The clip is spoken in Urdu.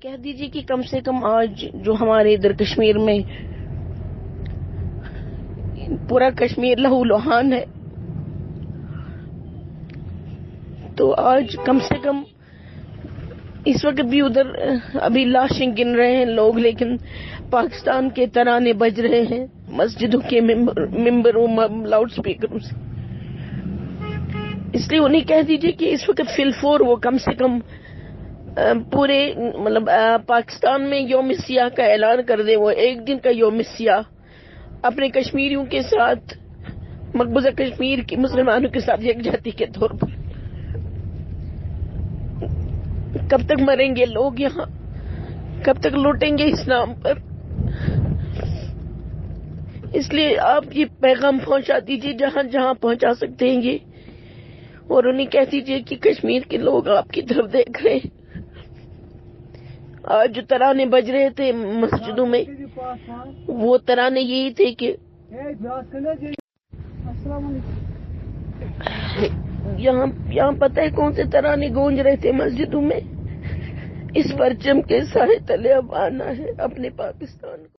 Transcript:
کہہ دیجیے کہ کم سے کم آج جو ہمارے ادھر کشمیر میں پورا کشمیر لہو لہان ہے، تو آج کم سے کم اس وقت بھی ادھر ابھی لاشیں گن رہے ہیں لوگ، لیکن پاکستان کے ترانے بج رہے ہیں مسجدوں کے ممبروں لاؤڈ اسپیکروں سے. اس لیے انہیں کہہ دیجیے کہ اس وقت فی الفور وہ کم سے کم پورے پاکستان میں یوم سیاہ کا اعلان کر دیں، وہ ایک دن کا یوم سیاہ اپنے کشمیریوں کے ساتھ، مقبوضہ کشمیر کے مسلمانوں کے ساتھ یکجہتی کے طور پر. کب تک مریں گے لوگ یہاں، کب تک لوٹیں گے اس نام پر؟ اس لیے آپ یہ پیغام پہنچا دیجیے جہاں جہاں پہنچا سکتے ہیں یہ، اور انہیں کہہ دیجیے کہ کشمیر کے لوگ آپ کی طرف دیکھ رہے ہیں. آج جو ترانے بج رہے تھے مسجدوں میں، وہ ترانے یہی تھے کہ یہاں پتہ ہے کون سے ترانے گونج رہے تھے مسجدوں میں؟ اس پرچم کے سائے تلے اب آنا ہے اپنے پاکستان کو.